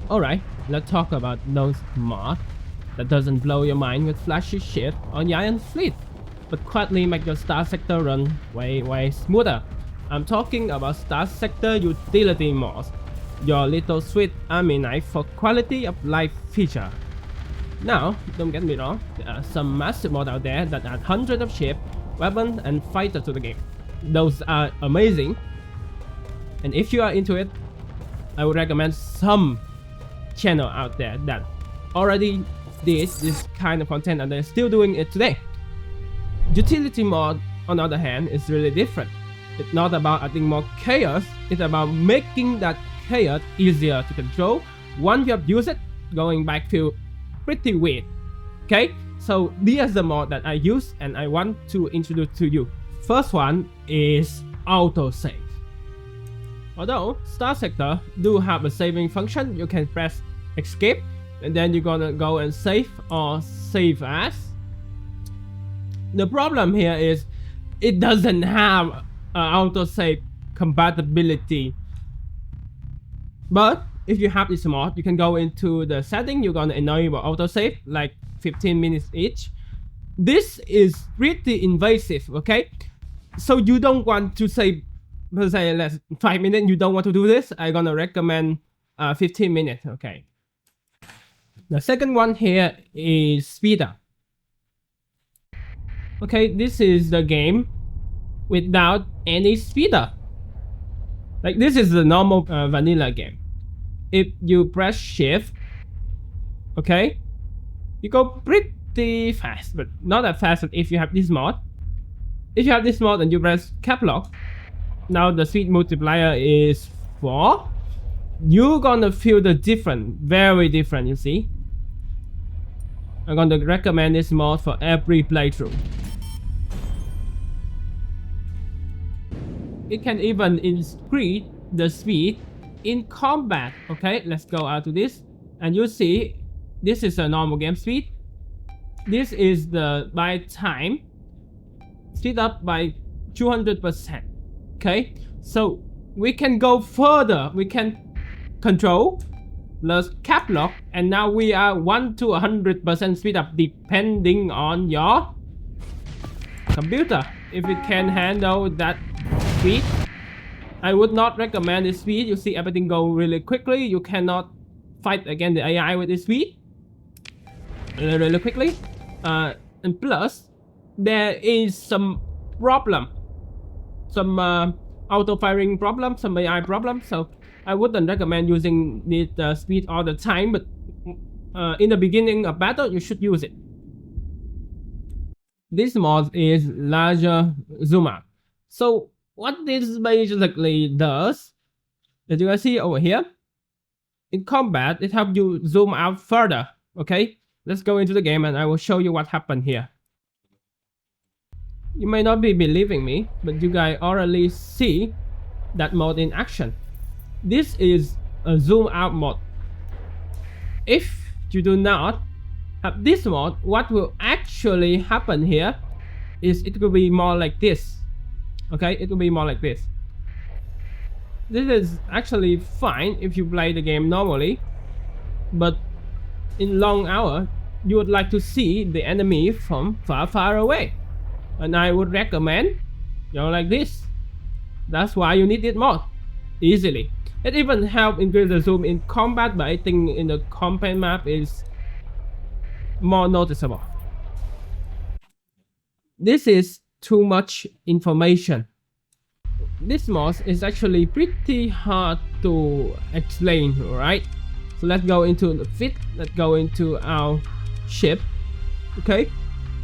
Alright, let's talk about those mods that doesn't blow your mind with flashy shit on giant fleet, but quietly make your Starsector run way smoother. I'm talking about Starsector utility mods, your little sweet army knife for quality of life feature. Now, don't get me wrong, there are some massive mods out there that add hundreds of ships, weapons and fighters to the game. Those are amazing, and if you are into it, I would recommend some channel out there that already did this kind of content and they're still doing it today. Utility mod, on the other hand, is really different. It's not about adding more chaos, it's about making that chaos easier to control once you have used it. Going back to pretty weird. Okay, so these are the mods that I use and I want to introduce to you. First one is Autosave. Although Starsector do have a saving function, you can press escape and then you're gonna go and save or save as. The problem here is it doesn't have autosave compatibility. But if you have this mod, you can go into the setting, you're gonna enable autosave like 15 minutes each. This is pretty invasive, okay? So you don't want to save, let's say, 5 minutes, you don't want to do this, I'm gonna recommend 15 minutes, okay? The second one here is speed up. Okay, this is the game without any speed up. Like this is the normal vanilla game. If you press shift, okay, you go pretty fast, but not that fast if you have this mod. If you have this mod and you press cap lock, now the speed multiplier is 4. You're gonna feel the difference, very different, you see. I'm gonna recommend this mod for every playthrough. It can even increase the speed in combat. Okay, let's go out to this and you see this is a normal game speed. This is the by time speed up by 200%. Okay, so we can go further, we can control plus cap lock and now we are 1 to 100% speed up depending on your computer. If it can handle that speed, I would not recommend this speed. You see everything go really quickly, you cannot fight against the AI with this speed really quickly, and plus there is some problem, some auto firing problem, some AI problem, so I wouldn't recommend using this speed all the time, but in the beginning of battle you should use it. This mod is larger zoom out. So what this basically does, as you can see over here, in combat it helps you zoom out further. Okay, let's go into the game and I will show you what happened here. You may not be believing me, but you guys already see that mode in action. This is a zoom out mode. If you do not have this mode, what will actually happen here is it will be more like this. Okay, it will be more like this. This is actually fine if you play the game normally, but in long hour you would like to see the enemy from far away, and I would recommend like this. That's why you need it more easily. It even helps increase the zoom in combat, but I think in the combat map is more noticeable. This is too much information. This mod is actually pretty hard to explain, right? So let's go into the fit, let's go into our ship. Okay,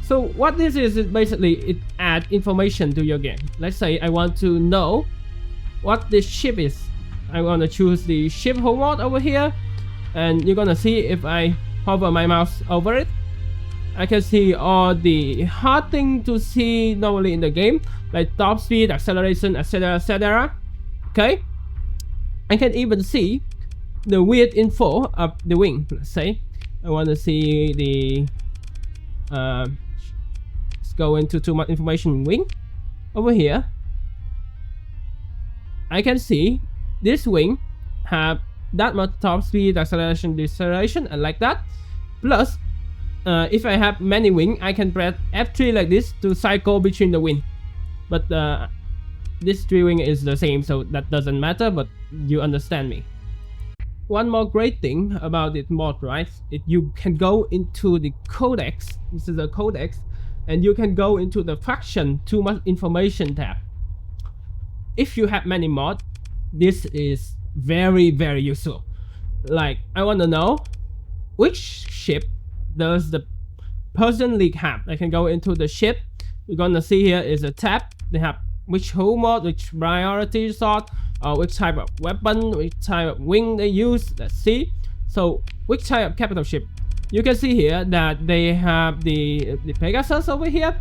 so what this is basically it adds information to your game. Let's say I want to know what this ship is. I'm gonna choose the ship home mode over here, and you're gonna see if I hover my mouse over it, I can see all the hard things to see normally in the game, like top speed, acceleration, etc, etc. Okay, I can even see the weird info of the wing. Let's say I want to see the let's go into too much information wing. Over here I can see this wing have that much top speed, acceleration, deceleration, and like that. Plus, if I have many wing, I can press F3 like this to cycle between the wing. But this 3 wing is the same, so that doesn't matter, but you understand me. One more great thing about this mod, right? You can go into the codex. This is a codex, and you can go into the faction too much information tab. If you have many mods, this is very useful. Like, I want to know which ship does the person league have. I can go into the ship. You're gonna see here is a tab. They have which hull mod, which priority sort, which type of weapon, which type of wing they use. Let's see. So which type of capital ship? You can see here that they have the Pegasus over here.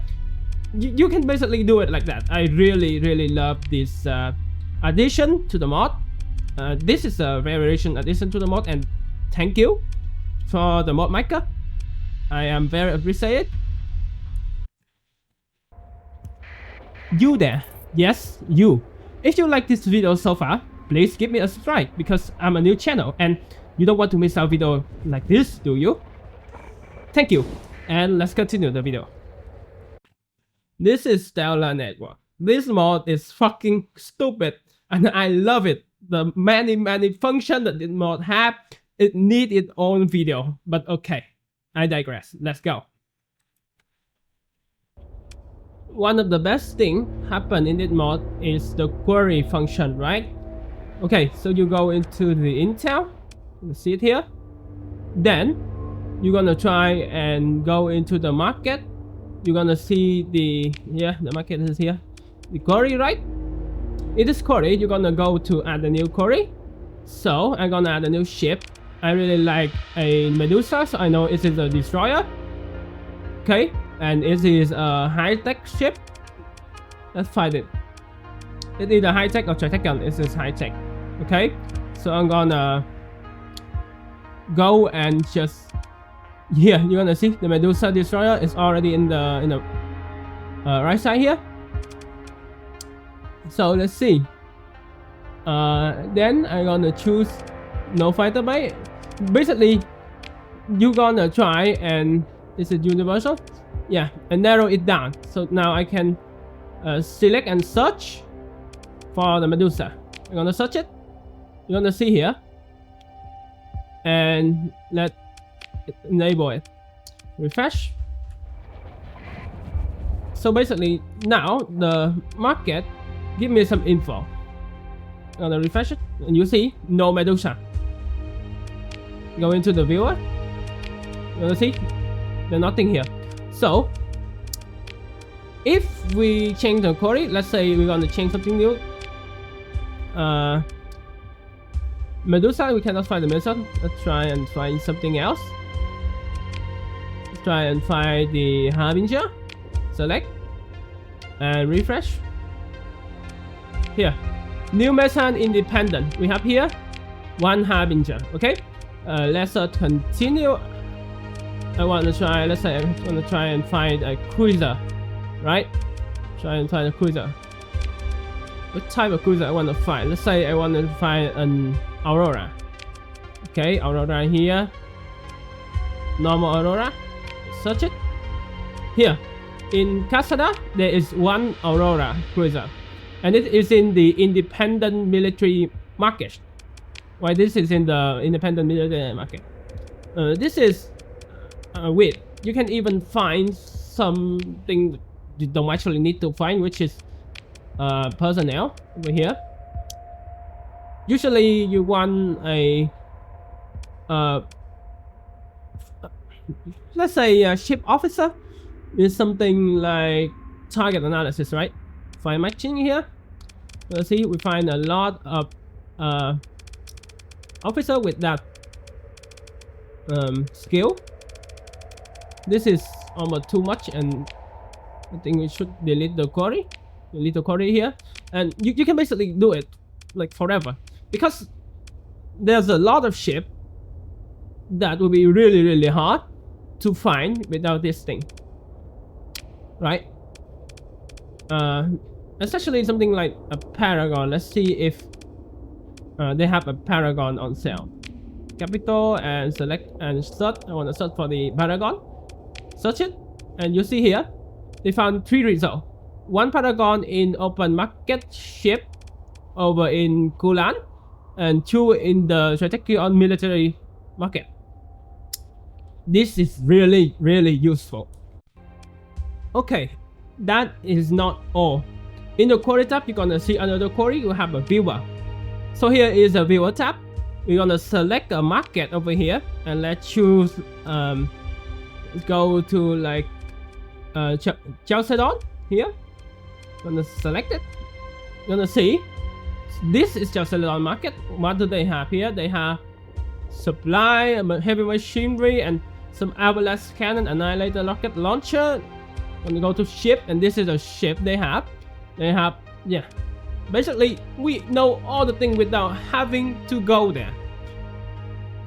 You can basically do it like that. I really love this addition to the mod. This is a variation addition to the mod, and thank you for the mod maker. I am very appreciated. You there, yes, you. If you like this video so far, please give me a subscribe, because I'm a new channel and you don't want to miss out video like this, do you? Thank you, and let's continue the video. This is Stella Networks. This mod is fucking stupid and I love it. The many functions that this mod have, it needs its own video, but okay, I digress. Let's go. One of the best thing happen in this mod is the query function, right? Okay, so you go into the Intel, you see it here. Then you're gonna try and go into the market. You're gonna see the market is here. The query, right? In this query, you're gonna go to add a new query. So I'm gonna add a new ship. I really like a Medusa, so I know it is a destroyer. Okay. And it is a high-tech ship. Let's find it. It is a high-tech or Tritekon. It is high-tech. Okay. So I'm gonna go and just you're gonna see the Medusa destroyer is already in the right side here. So let's see. Then I'm gonna choose no fighter bay. Basically, you're gonna try and this is universal. Yeah, and narrow it down. So now I can select and search for the Medusa. I'm gonna search it. You're gonna see here, and let it enable it. Refresh. So basically, now the market give me some info. I'm gonna refresh it, and you see no Medusa. Go into the viewer. You're gonna see there's nothing here. So if we change the query, let's say we're gonna change something new. Medusa, we cannot find the Medusa. Let's try and find something else. Let's try and find the Harbinger. Select and refresh. Here, new Mesan independent. We have here one Harbinger. Okay, let's continue. I want to try, let's say I want to try and find a cruiser, right? Try and find a cruiser. What type of cruiser I want to find? Let's say I want to find an Aurora. Okay, Aurora here. Normal Aurora. Search it. Here, in Casada, there is one Aurora cruiser. And it is in the independent military market. Why this is in the independent military market? This is weird. You can even find something you don't actually need to find, which is personnel over here. Usually you want a let's say a ship officer with something like target analysis, right? Find matching here. Let's see, we find a lot of officer with that skill. This is almost too much, and I think we should delete the query. Delete the query here, and you can basically do it like forever, because there's a lot of ship that will be really hard to find without this thing, right? Especially something like a Paragon. Let's see if they have a Paragon on sale. Capital and select and search. I want to search for the Paragon. Search it, and you see here, they found 3 results. 1 Paragon in open market ship over in Kulan, and 2 in the strategic on military market. This is really useful. Okay, that is not all. In the query tab, you're gonna see another query. You have a viewer. So here is a viewer tab. We're gonna select a market over here, and let's choose go to like Chalcedon here. Gonna select it. Gonna see this is Chalcedon market. What do they have here? They have supply, heavy machinery, and some avalanche cannon, annihilator rocket launcher. Gonna go to ship, and this is a ship they have. Yeah. Basically, we know all the things without having to go there.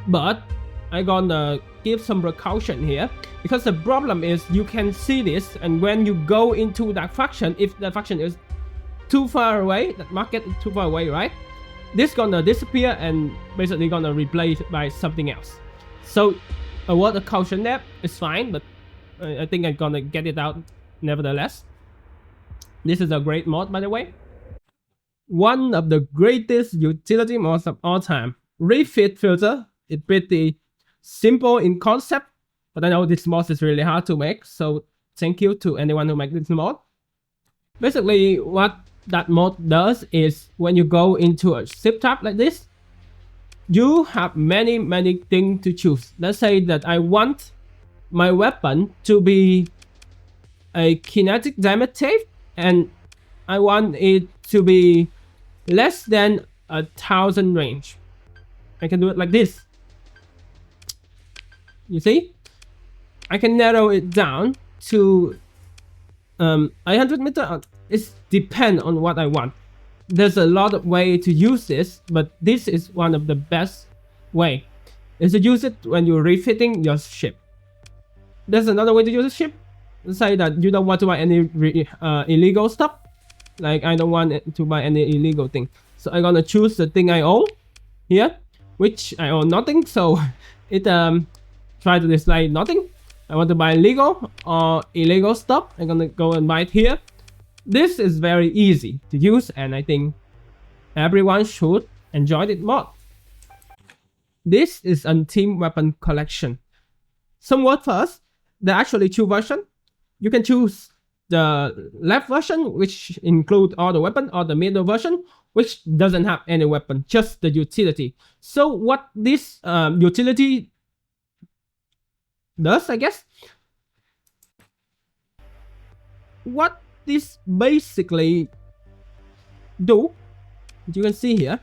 But I gonna give some precaution here, because the problem is you can see this, and when you go into that faction, if the faction is too far away, that market is too far away, right? This gonna disappear and basically gonna replace by something else. So a word of caution there is fine, but I think I'm gonna get it out nevertheless. This is a great mod, by the way. One of the greatest utility mods of all time. Refit Filter. It's pretty simple in concept, but I know this mod is really hard to make, so thank you to anyone who made this mod. Basically, what that mod does is when you go into a ship tab like this, you have many things to choose. Let's say that I want my weapon to be a kinetic damage save, and I want it to be less than 1000 range. I can do it like this. You see? I can narrow it down to 800 meter. It depends on what I want. There's a lot of way to use this, but this is one of the best way. Is to use it when you're refitting your ship. There's another way to use a ship. Let's say that you don't want to buy any illegal stuff. Like I don't want to buy any illegal thing. So I'm gonna choose the thing I own here, which I own nothing. So it try to display nothing. I want to buy legal or illegal stuff. I'm gonna go and buy it here. This is very easy to use, and I think everyone should enjoy this mod. This is a team weapon collection. Some word first. There are actually 2 versions. You can choose the left version, which includes all the weapon, or the middle version, which doesn't have any weapon, just the utility. So what this utility does, I guess, what this basically do, you can see here,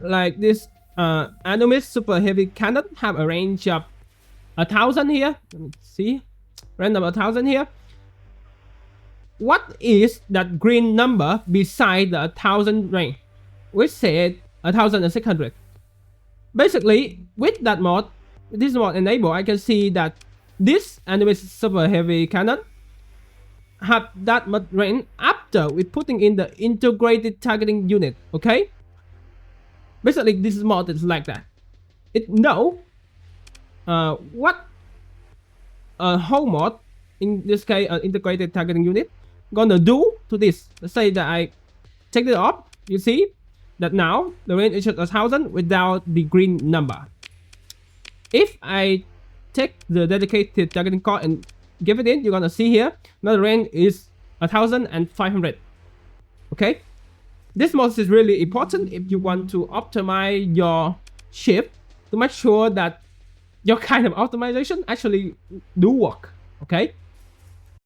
like this Animus super heavy cannon have a range of 1000 here. Let me see, random 1000 here. What is that green number beside the 1000 range, which said 1600? Basically, with that mod, this mod enable, I can see that this Animus super heavy cannon have that much range after we putting in the integrated targeting unit. Okay, basically this mod is like that. It know what a whole mod, in this case an integrated targeting unit, gonna do to this. Let's say that I take it off. You see that now the range is just 1000 without the green number. If I take the dedicated targeting card and give it in, you're gonna see here now the range is 1500. Okay, this mod is really important if you want to optimize your ship to make sure that your kind of optimization actually do work. Okay,